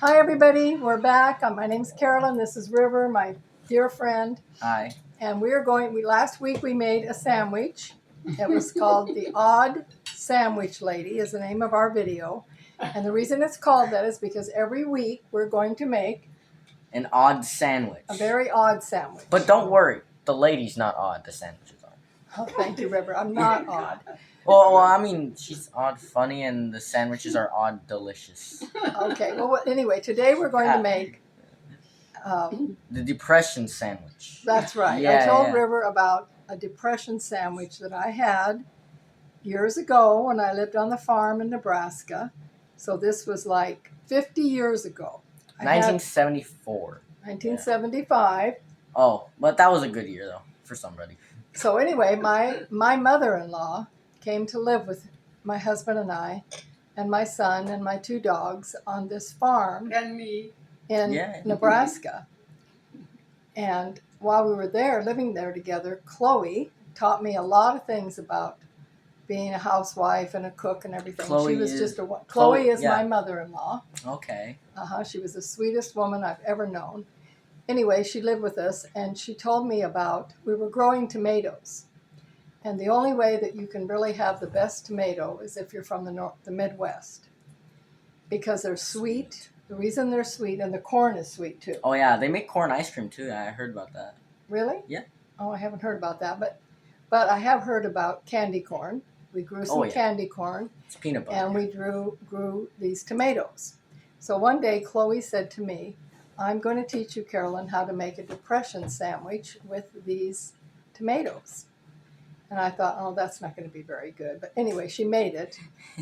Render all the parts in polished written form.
Hi, everybody. We're back. My name's Carolyn. This is River, my dear friend. Hi. And last week we made a sandwich. It was called The Odd Sandwich Lady is the name of our video. And the reason it's called that is because every week we're going to make An odd sandwich. a very odd sandwich. But don't worry, the lady's not odd. The sandwiches are. Oh, thank you, River. I'm not odd. Well, I mean, she's odd, funny, and the sandwiches are odd, delicious. Okay. Well, anyway, today we're going to make. The depression sandwich. That's right. Yeah, I told yeah. River about a depression sandwich that I had years ago when I lived on the farm in Nebraska. So this was like 50 years ago. 1974. 1975. Oh, but that was a good year though for somebody. So anyway, my mother-in-law came to live with my husband and my son and my two dogs on this farm And me. in Yeah. Nebraska. And while we were there, living there together, Chloe taught me a lot of things about being a housewife and a cook and everything. Chloe Chloe is yeah. my mother-in-law. Okay. She was the sweetest woman I've ever known. Anyway, she lived with us, and she told me we were growing tomatoes. And the only way that you can really have the best tomato is if you're from the Midwest, because they're sweet. The reason they're sweet, and the corn is sweet too. Oh yeah, they make corn ice cream too. I heard about that. Really? Yeah. Oh, I haven't heard about that, but I have heard about candy corn. We grew some candy corn. It's peanut butter. And we grew these tomatoes. So one day, Chloe said to me, I'm going to teach you, Carolyn, how to make a depression sandwich with these tomatoes. And I thought, oh, that's not going to be very good. But anyway, she made it,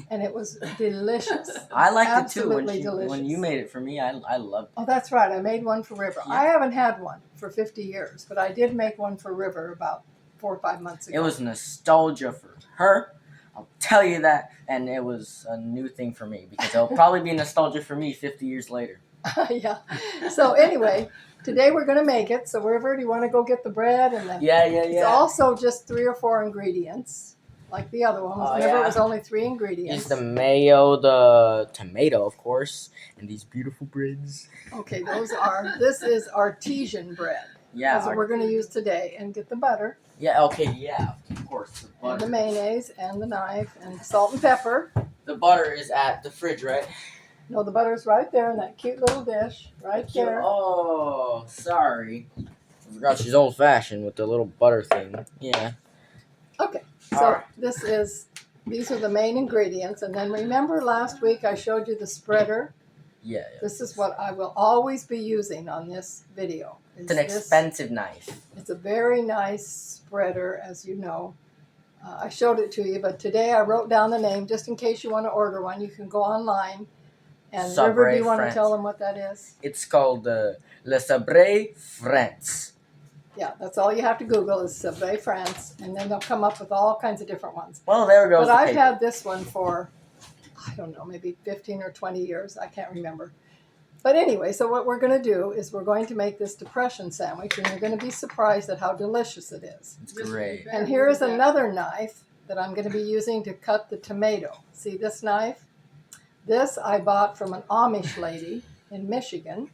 and it was delicious. I liked Absolutely it too. When you made it for me, I loved it. Oh, that's right. I made one for River. Yeah. I haven't had one for 50 years, but I did make one for River about 4 or 5 months ago. It was nostalgia for her. I'll tell you that. And it was a new thing for me because it'll probably be nostalgia for me 50 years later. Yeah. So anyway, today we're going to make it. So River, do you want to go get the bread? And Yeah. It's also just 3 or 4 ingredients, like the other ones. Remember, it was only 3 ingredients. It's the mayo, the tomato, of course, and these beautiful breads. Okay, this is artesian bread. Yeah. That's what we're going to use today. And get the butter. Yeah, okay, yeah, of course. The butter. And the mayonnaise and the knife and salt and pepper. The butter is at the fridge, right? No, the butter's right there in that cute little dish, right there. Oh, sorry. I forgot she's old-fashioned with the little butter thing. Yeah. Okay, so these are the main ingredients. And then remember last week I showed you the spreader? Yeah. This is what I will always be using on this video. It's an expensive knife. It's a very nice spreader, as you know. I showed it to you, but today I wrote down the name just in case you want to order one. You can go online. And River, do you want to tell them what that is? It's called Le Sabre France. Yeah, that's all you have to Google is Sabre France, and then they'll come up with all kinds of different ones. Well, there goes But I've had this one for, I don't know, maybe 15 or 20 years. I can't remember. But anyway, so what we're going to do is we're going to make this depression sandwich, and you're going to be surprised at how delicious it is. It's great. And here is another knife that I'm going to be using to cut the tomato. See this knife? This I bought from an Amish lady in Michigan.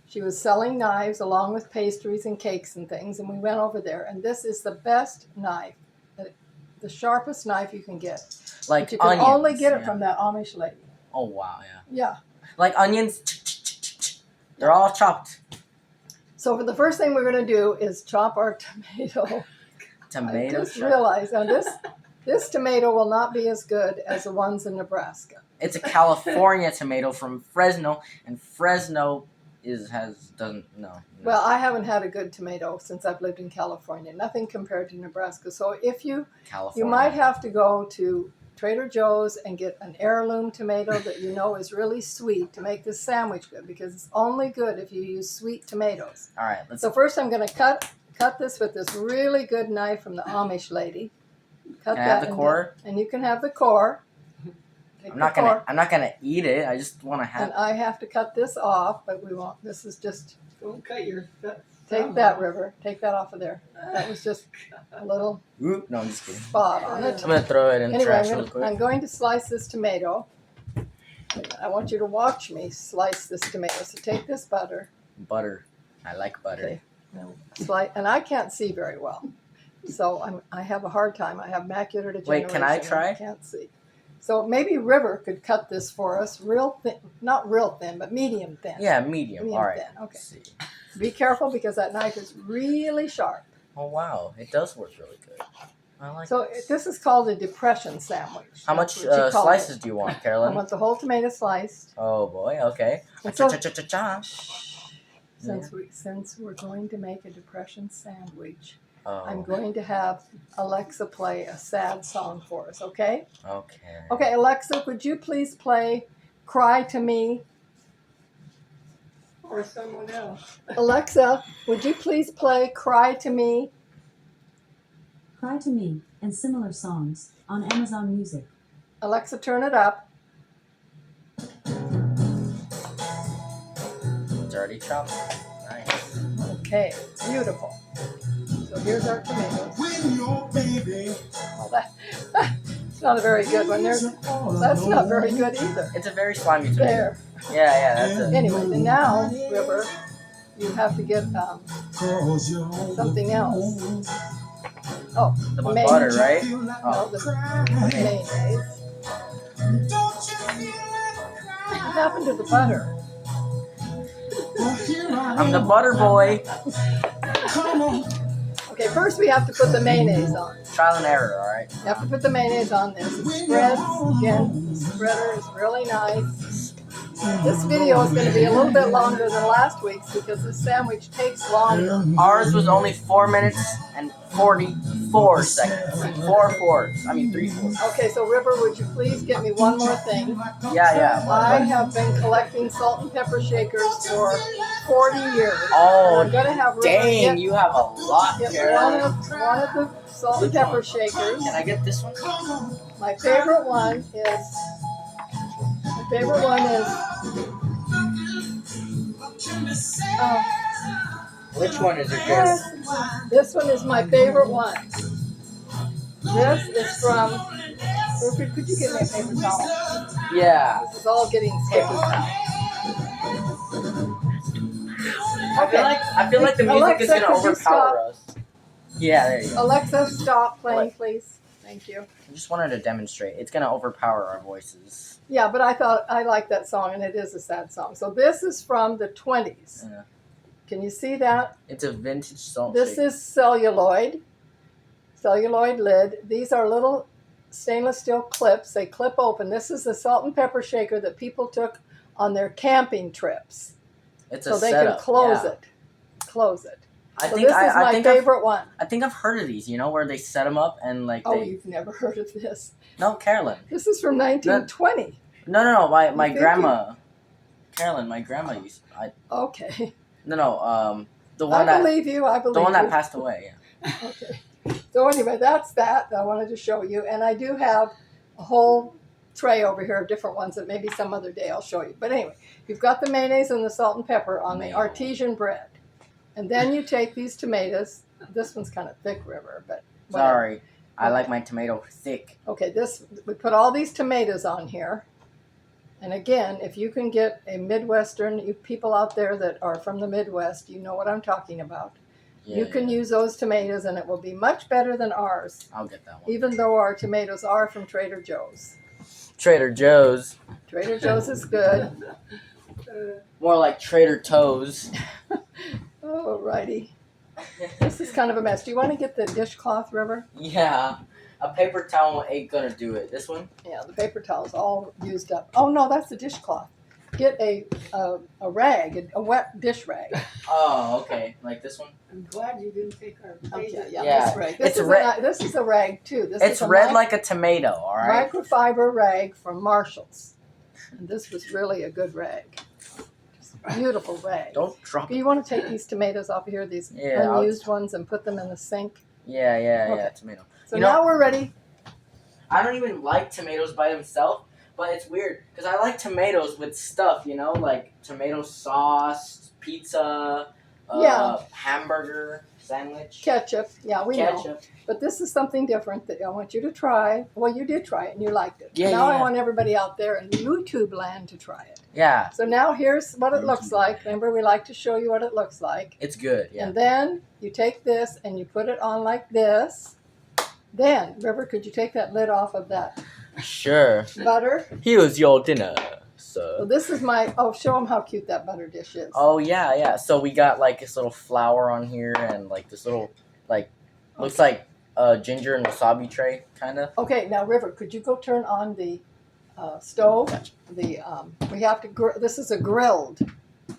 She was selling knives along with pastries and cakes and things, and we went over there. And this is the best knife, the sharpest knife you can get. Like but you can onions, only get it from that Amish lady. Oh, wow, yeah. Yeah. Like onions, they're all chopped. So for the first thing we're going to do is chop our tomato. I just realized now this tomato will not be as good as the ones in Nebraska. It's a California tomato from Fresno, and Fresno doesn't. Well, I haven't had a good tomato since I've lived in California. Nothing compared to Nebraska. So if you might have to go to Trader Joe's and get an heirloom tomato that you know is really sweet to make this sandwich good, because it's only good if you use sweet tomatoes. All right. So first I'm going to cut this with this really good knife from the Amish lady. Can I have the core? And you can have the core. I'm not gonna eat it. I just want to have. And I have to cut this off, but we won't. This is just. Don't cut your. Take that, River. Take that off of there. That was just a little. Oop, no, I'm just kidding. Spot on it. I'm gonna throw it in the trash real Anyway, quick. I'm going to slice this tomato. I want you to watch me slice this tomato. So take this butter. Butter. I like butter. Okay. Slice, and I can't see very well, so I have a hard time. I have macular degeneration. Wait, can I try? I can't see. So maybe River could cut this for us, real thin, not real thin, but medium thin. Yeah, medium. All right. Thin. Okay. Let's see. Be careful because that knife is really sharp. Oh wow, it does work really good. I like. So this is called a depression sandwich. How That's much what you call slices it. do you want, I Carolyn? want the whole tomato sliced. Oh boy. Okay. And so- Cha-cha-cha-cha-cha. Since we're going to make a depression sandwich, I'm Oh. going to have Alexa play a sad song for us, okay? Okay. Okay, Alexa, would you please play Cry to Me? Or someone else. Alexa, would you please play Cry to Me? Cry to Me and similar songs on Amazon Music. Alexa, turn it up. It's already chopped. Nice. Okay, beautiful. So here's our tomatoes. Oh, that's not a very good one. That's not very good either. It's a very slimy tomato. There. Yeah, that's it. Anyway, and now, River, you have to get something else. Oh, The mayonnaise. butter, right? No, Oh. the mayonnaise. What happened to the butter? I'm the butter boy. Okay, first we have to put the mayonnaise on. Trial and error, all right. You have to put the mayonnaise on this. It spreads. Again, the spreader is really nice. This video is going to be a little bit longer than last week's because this sandwich takes longer. Ours was only 4 minutes and 44 seconds. 3 fours. Okay, so River, would you please get me one more thing? Yeah. I have been collecting salt and pepper shakers for 40 years. Oh, I'm going to have River dang, get you have a lot, one Carolyn. of the salt and Which pepper one? shakers. Can I get this one? My favorite one is. Which one is your Yes, favorite? this one is my favorite one. This is from. Could you give me a paper towel? Yeah. This is all getting sticky now. I feel like the music Alexa, is gonna could you overpower us. Yeah, there you go. Alexa, stop playing, please. Thank you. I just wanted to demonstrate. It's gonna overpower our voices. Yeah, but I thought I liked that song, and it is a sad song. So this is from the 20s. Yeah. Can you see that? It's a vintage salt This shaker. is celluloid lid. These are little stainless steel clips. They clip open. This is the salt and pepper shaker that people took on their camping trips, It's so a they setup. can close yeah. it. Close it. I So think this is I my think favorite one. I think I've heard of these. You know, where they set them up and like Oh, they. you've never heard of this? No, Carolyn. This is from 1920. No. My You think grandma. Carolyn, my grandma used. Okay. The one I believe you. I believe the one that you. passed away. Yeah. Okay. So anyway, that's that I wanted to show you. And I do have a whole tray over here of different ones that maybe some other day I'll show you. But anyway, you've got the mayonnaise and the salt and pepper on the Mayo. artesian bread. And then you take these tomatoes. This one's kind of thick, River, but whatever. Sorry, I like my tomato thick. Okay, we put all these tomatoes on here. And again, if you can get a Midwestern, you people out there that are from the Midwest, you know what I'm talking about. Yeah, You can use those tomatoes and it will be much better than ours, I'll get that one. even though our tomatoes are from Trader Joe's. Trader Joe's. Trader Joe's is good. More like Trader Toes. Oh, righty. This is kind of a mess. Do you want to get the dishcloth, River? Yeah. A paper towel ain't gonna do it. This one? Yeah, the paper towel's all used up. Oh, no, that's the dishcloth. Get a rag, a wet dish rag. Oh, okay. Like this one? I'm glad you didn't take our Okay, pages. yeah, this rag. It's red. This is a rag, too. This It's is a red like a tomato, alright? microfiber rag from Marshall's. And this was really a good rag. Just a beautiful rag. Don't drop Do it. you want to take these tomatoes off of here, these Yeah, I'll- unused ones, and put them in the sink? Yeah, Okay. tomato. So You know- now we're ready. I don't even like tomatoes by themselves, but it's weird because I like tomatoes with stuff, you know, like tomato sauce, pizza, Yeah. hamburger sandwich. Ketchup. Yeah, we know. Ketchup. But this is something different that I want you to try. Well, you did try it and you liked it. Yeah, now yeah. I want everybody out there in YouTube land to try it. Yeah, So now here's what it looks YouTube like. land. Remember, we like to show you what it looks like. it's good. Yeah. And then you take this and you put it on like this. Then, River, could you take that lid off of that Sure. butter? Here's your dinner, So sir. this is show them how cute that butter dish is. Oh yeah, yeah. So we got like this little flour on here and like this little like looks like a ginger and wasabi tray kind of. Okay, now River, could you go turn on the stove? We have to. This is a grilled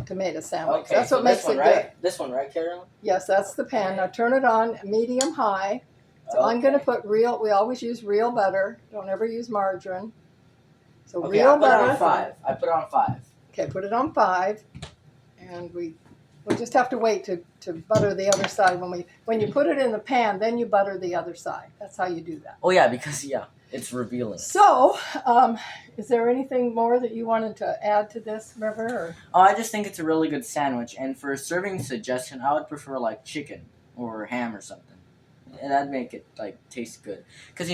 tomato sandwich. That's so what makes this one, it right? good. This one, right, Carolyn? Yes, that's the pan. Now turn it on medium high. So I'm going to put real. We always use real butter. Don't ever use margarine. So Okay, real I put it butter. on 5. I put it on 5. Okay, put it on 5, and we just have to wait to butter the other side. When you put it in the pan, then you butter the other side. That's how you do that. Oh yeah, because it's revealing. So, is there anything more that you wanted to add to this, River? Or? Oh, I just think it's a really good sandwich, and for a serving suggestion, I would prefer like chicken or ham or something. And that'd make it like taste good. Because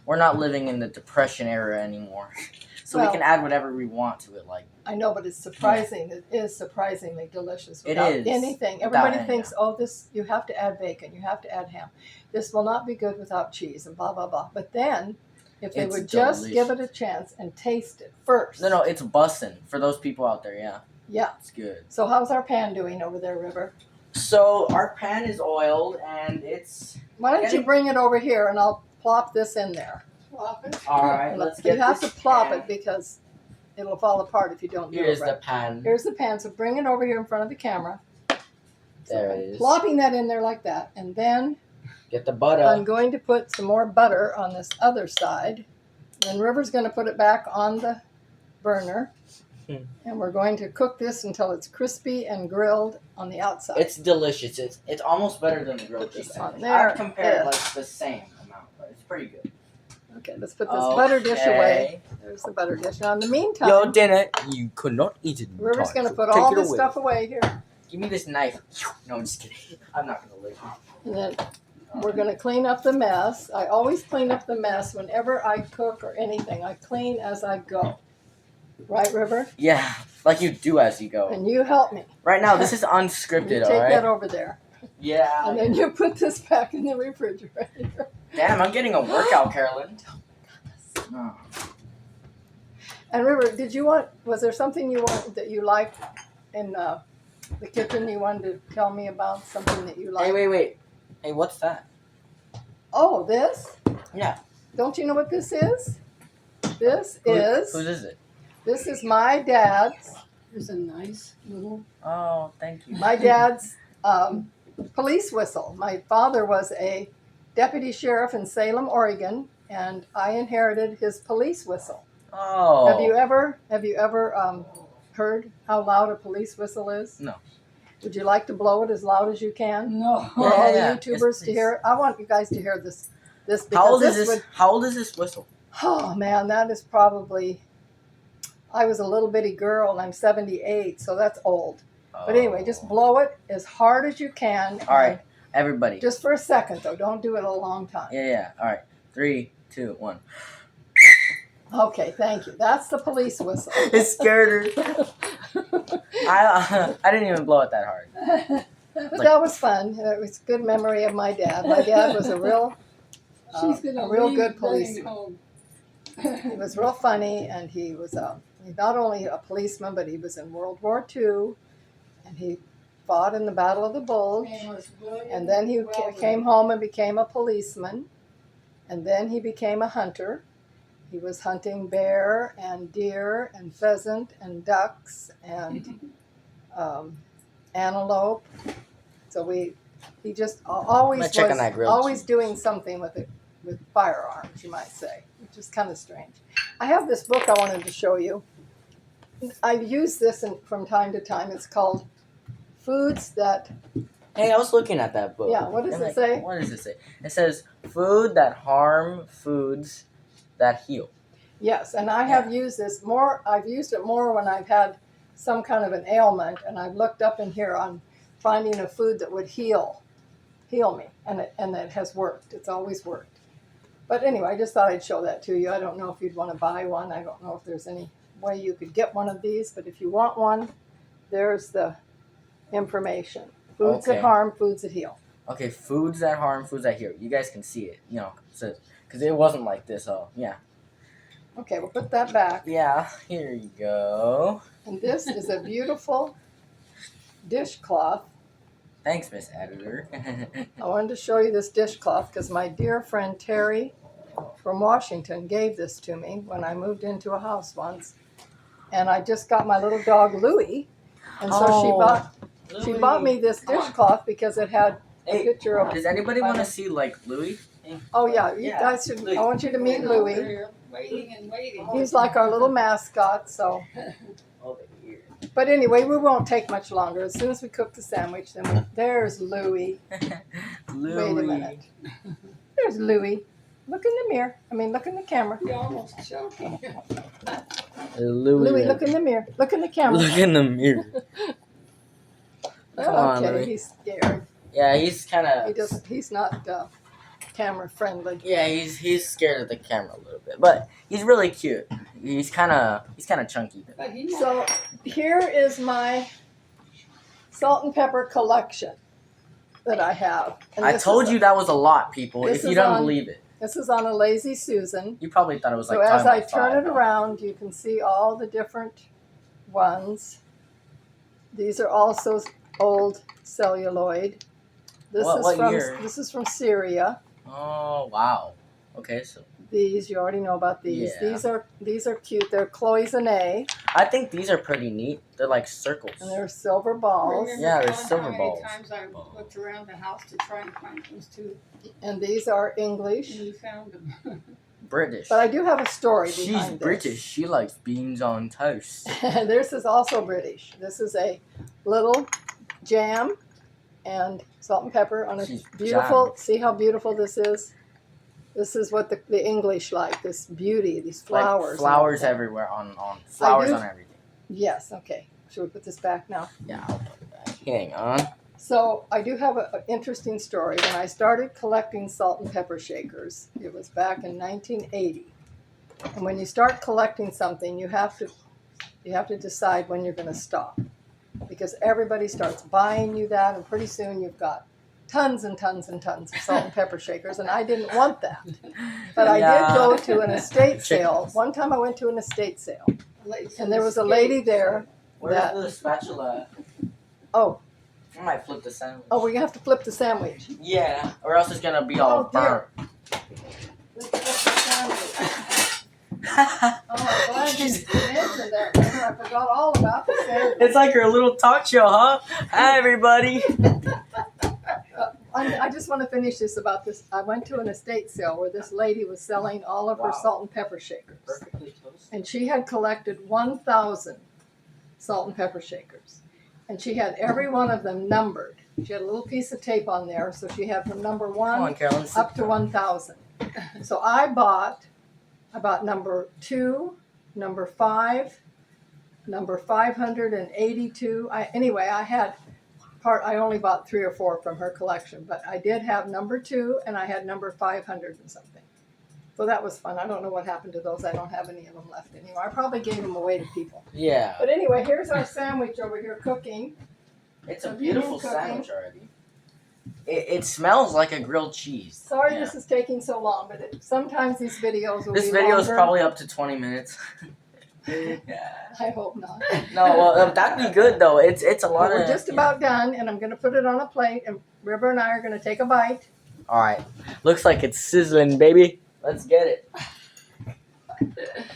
we're not living in the Depression era anymore, so Well, we can add whatever we want to it. Like I know, but it's surprising. It is surprisingly delicious It without is, anything. without Everybody any, thinks, oh, this you have to add bacon, you have to add ham. This will not be good without cheese and blah blah blah. But then, if they It's would just give it delicious. a chance and taste it first. no, it's bussin' for those people out there. Yeah, Yeah. it's good. So how's our pan doing over there, River? So our pan is oiled, and it's Why don't you bring it over here and I'll plop this in there. Flop it. all right. Let's get You have this to plop pan. it because it'll fall apart if you don't do Here's it right. the pan. Here's the pan. So bring it over here in front of the camera. There So it is. plopping that in there like that, and then Get the butter. I'm going to put some more butter on this other side. Then River's going to put it back on the burner. And we're going to cook this until it's crispy and grilled on the outside. It's delicious. It's almost better than the grilled Put this chicken. on there. I'd compare Yeah. like the same amount, but it's pretty good. Okay, let's put this butter dish away. There's the butter dish. Now in the meantime, Your dinner, you could not eat it. River's going to put all this stuff away here. Give me this knife. No, I'm just kidding. I'm not gonna lick it. And then we're going to clean up the mess. I always clean up the mess whenever I cook or anything. I clean as I go. Right, River? Yeah, like you do as you go. And you help me. Right now, this is You unscripted. take All right. that over there. Yeah. And then you put this back in the refrigerator. Damn, I'm getting a workout, Carolyn. Oh. And River, was there something that you liked in the kitchen you wanted to tell me about? Something that you liked? Hey, wait. Hey, what's that? Oh, this? Yeah. Don't you know what this is? This Whose is it? This is my dad's. There's a nice little. Oh, thank you. My dad's police whistle. My father was a deputy sheriff in Salem, Oregon, and I inherited his police whistle. Oh. Have you ever heard how loud a police whistle is? No. Would you like to blow it as loud as you can No. for all the Yeah. YouTubers to hear it? I want you guys to hear this. This How old is this this? How old is this whistle? Oh man, that is probably. I was a little bitty girl and I'm 78, so that's old. But anyway, just blow it as hard as you can. All right, everybody. Just for a second, though. Don't do it a long time. Yeah. All right. 3, 2, 1. Okay, thank you. That's the police whistle. It scared her. I didn't even blow it that hard. But that was fun. It was a good memory of my dad. My dad was a real good policeman. Home. He was real funny, and he was not only a policeman, but he was in World War II, and he fought in the Battle of the Bulge. And then he came home and became a policeman, and then he became a hunter. He was hunting bear and deer and pheasant and ducks and antelope. So he just always I'm gonna check on was that grilled always cheese. doing something with firearms, you might say, which is kind of strange. I have this book I wanted to show you. I've used this from time to time. It's called Foods That. Hey, I was looking at that book. Yeah, what does And, it say? What does it say? It says food that harm, foods that heal. Yes, and I have used this more. I've used it more when I've had some kind of an ailment, and I've looked up in here on finding a food that would heal me, and that has worked. It's always worked. But anyway, I just thought I'd show that to you. I don't know if you'd want to buy one. I don't know if there's any way you could get one of these, but if you want one, there's the information. Foods that Okay. harm, foods that heal. Okay, foods that harm, foods that heal. You guys can see it, so because it wasn't like this. Oh, yeah. Okay, we'll put that back. Yeah, here you go. And this is a beautiful dishcloth. Thanks, Miss Editor. I wanted to show you this dishcloth because my dear friend Terry from Washington gave this to me when I moved into a house once. And I just got my little dog Louie, and so she bought me this Come on. dishcloth because it had a Hey, picture of. does anybody want to see like Louis? Oh yeah, you Yeah, guys should. Louie. I want you to meet Louie. They're waiting and waiting. He's like our little mascot. So, Over here. but anyway, we won't take much longer. As soon as we cook the sandwich, then there's Louie. Louis. Wait a minute. There's Louie. Look in the mirror. Look in the camera. You're almost choking. Louis. Louie, look in the mirror. Look in the camera. Look in the mirror. Come on, Okay, Louie. he's scared. Yeah, he's kind of. He's not camera friendly. Yeah, he's scared of the camera a little bit, but he's really cute. He's kind of chunky. But he's So here is my salt and pepper collection that I have. And I this told is you that was a lot, people. this If you is don't on- believe it, This is on a Lazy Susan. you probably thought it was like. So as time I like turn five. it around, you can see all the different ones. These are also old celluloid. This is from Syria. Oh wow. Okay, so These you already know about these. Yeah. These are cute. They're cloisonne I think these are pretty neat. They're like circles. and they're silver balls. remember Yeah, they're Colin, silver how many balls. times I looked around the house to try and find those two, And these are English. and you found them. British. But I do have a story She's behind British. She likes beans on toast. this. This is also British. This is a little jam and salt and pepper on a She's beautiful. See how beautiful this is? This is what the English like. This beauty, these flowers. Like flowers and everything. everywhere on flowers do- on everything. Yes. Okay. Should we put this back now? Yeah, I'll put it back. Hang on. So I do have an interesting story. When I started collecting salt and pepper shakers, it was back in 1980. And when you start collecting something, you have to decide when you're going to stop, because everybody starts buying you that, and pretty soon you've got tons and tons and tons of salt and pepper shakers, and I didn't want that. But I Yeah. did go to an estate sale. Chickens. One time I went to an estate sale, and there was a lady there. Where's That- the spatula? Oh, I might flip the sandwich. oh, we have to flip the sandwich. Yeah, or else it's gonna be all Oh, dear. burnt. Let's flip the sandwich. Oh, I'm glad you mentioned that. Remember, I forgot all about the sandwich. It's like her little talk show, huh? Hi, everybody. I just want to finish this about this. I went to an estate sale where this lady was selling all of her Wow. salt and pepper shakers. Perfectly toasted. And she had collected 1,000 salt and pepper shakers. And she had every one of them numbered. She had a little piece of tape on there, so she had from number Come 1 on, Carolyn. up to 1,000. So I bought number 2, number 5, number 582. I only bought 3 or 4 from her collection, but I did have number 2 and I had number 500 and something. So that was fun. I don't know what happened to those. I don't have any of them left anymore. I probably gave them away to people. Yeah, But anyway, here's our sandwich over here cooking. it's a So beautiful cooking. sandwich already. It smells like a grilled cheese. Sorry Yeah. this is taking so long, but sometimes these videos will This be video is longer. probably up to 20 minutes. Yeah. I hope not. No, well, that'd be good though. It's a lot But of. we're just about done, and I'm going to put it on a plate, and River and I are going to take a bite. All right. Looks like it's sizzling, baby. Let's get it.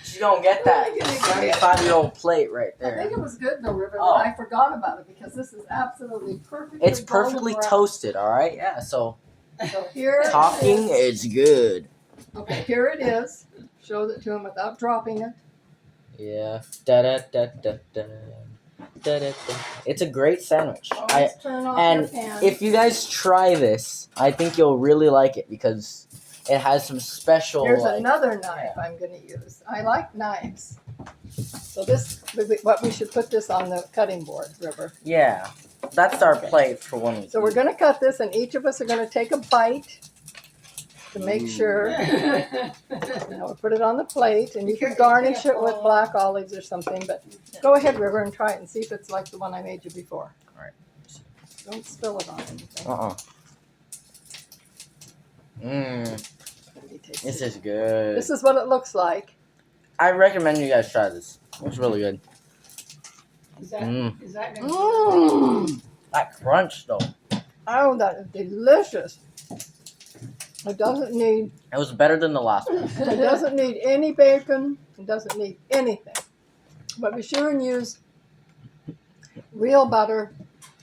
She's gonna get that 75-year-old plate right I think there. it was good though, River, Oh. but I forgot about it because this is absolutely perfect. It's perfectly toasted. All right. Yeah. So So here it talking, is. it's good. Okay, here it is. Show it to him without dropping it. Yeah. Da da da da da. Da, da, da. It's a great sandwich. Always turn off and your pan. If you guys try this, I think you'll really like it because it has some special. Here's like, another knife I'm going to use. I like knives. So what we should put this on the cutting board, River. Yeah. that's our plate for one week. So we're gonna cut this, and each of us are gonna take a bite to make sure. Now we'll put it on the plate, and you can garnish it with black olives or something. But go ahead, River, and try it and see if it's like the one I made you before. All right. Don't spill it on anything. Let me taste This it. is good. This is what it looks like. I recommend you guys try this. It's really good. Is that, Mm. is that gonna Mmm. That crunch though. Oh, that is delicious. It doesn't need. It was better than the last one. It doesn't need any bacon. It doesn't need anything. But be sure and use real butter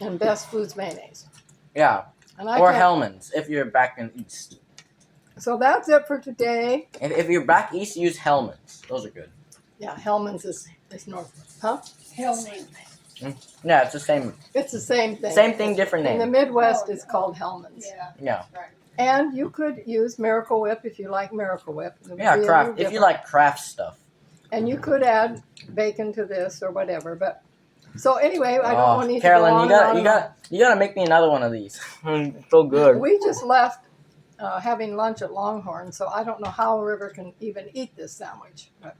and Best Foods mayonnaise. Yeah. And I Or can't- Hellman's if you're back in East. So that's it for today. If you're back East, use Hellman's. Those are good. Yeah, Hellman's is north. Huh? Hellman. Yeah, it's the same. It's the same thing. Same thing, different In the name. Midwest, it's called Hellman's. Yeah, Yeah. right. And you could use Miracle Whip if you like Miracle Whip. It would Yeah, be a craft. little If you different. like craft stuff. And you could add bacon to this or whatever. But so anyway, I don't Oh, want to Carolyn, go on you got and you on. got you got to make me another one of these. So good. We just left having lunch at Longhorn, so I don't know how River can even eat this sandwich. But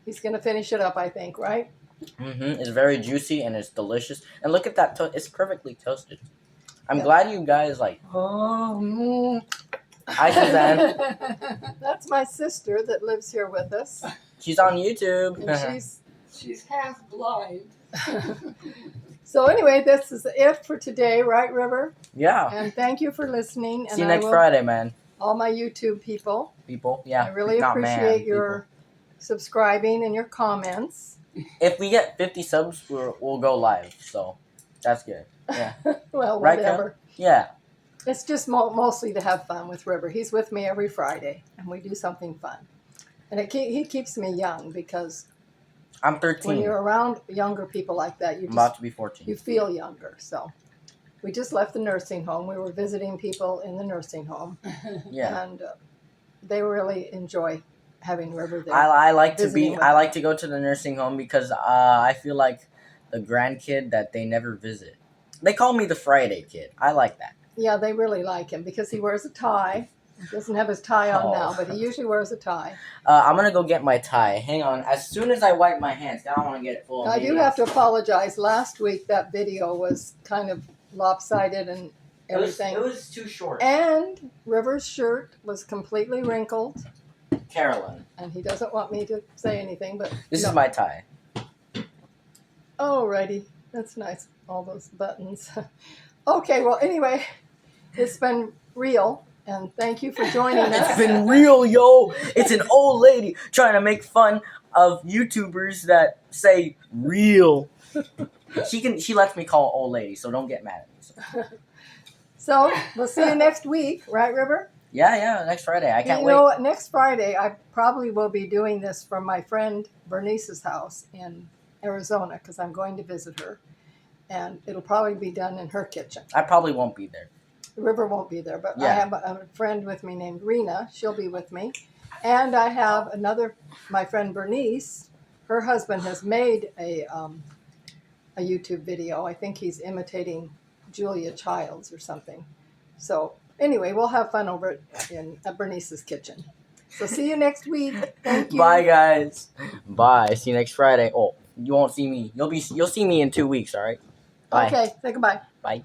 he's going to finish it up, I think, right? It's very juicy and it's delicious. And look at that. It's perfectly toasted. I'm Yeah. glad you guys like. Hi, Suzanne. That's my sister that lives here with us. She's on YouTube. And She's half blind. So anyway, this is it for today, right, River? Yeah. And thank you for listening. And See you I next will- Friday, man. All my YouTube people. People. Yeah. I really Not man, appreciate your subscribing and your comments. people. If we get 50 subs, we'll go live. So that's good. Yeah. Well, Right, whatever. Yeah. It's just mostly to have fun with River. He's with me every Friday, and we do something fun. And he keeps me young because I'm when 13. you're around younger people like that, I'm about to be 14. you feel younger. So we just left the nursing home. We were visiting people in the nursing home, Yeah. and they really enjoy having River there. I like to visiting be. with I them. like to go to the nursing home because I feel like the grandkid that they never visit. They call me the Friday kid. I like that. Yeah, they really like him because he wears a tie. He doesn't have his tie on Oh. now, but he usually wears a tie. I'm gonna go get my tie. Hang on. As soon as I wipe my hands, I don't want to get it full. I do have to apologize. Last week that video was kind of lopsided and everything. It was too short. And River's shirt was completely wrinkled, Carolyn, and he doesn't want me to say anything, but this no. is my tie. Alrighty, that's nice. All those buttons. Okay, well, anyway, it's been real, and thank you for joining us. It's been real, yo. It's an old lady trying to make fun of YouTubers that say real. She lets me call old lady, so don't get mad at me. So we'll see you next week, right, River? Yeah, next Friday. I can't You wait. know what? Next Friday, I probably will be doing this from my friend Bernice's house in Arizona because I'm going to visit her, and it'll probably be done in her kitchen. I probably won't be there. River won't be there, but I Yeah. have a friend with me named Rena. She'll be with me. And I have my friend Bernice. Her husband has made a YouTube video. I think he's imitating Julia Childs or something. So anyway, we'll have fun over at Bernice's kitchen. So see you next week. Thank you. Bye, guys. Bye. See you next Friday. Oh, you won't see me. You'll see me in 2 weeks. All right. Bye. Okay, say goodbye. Bye.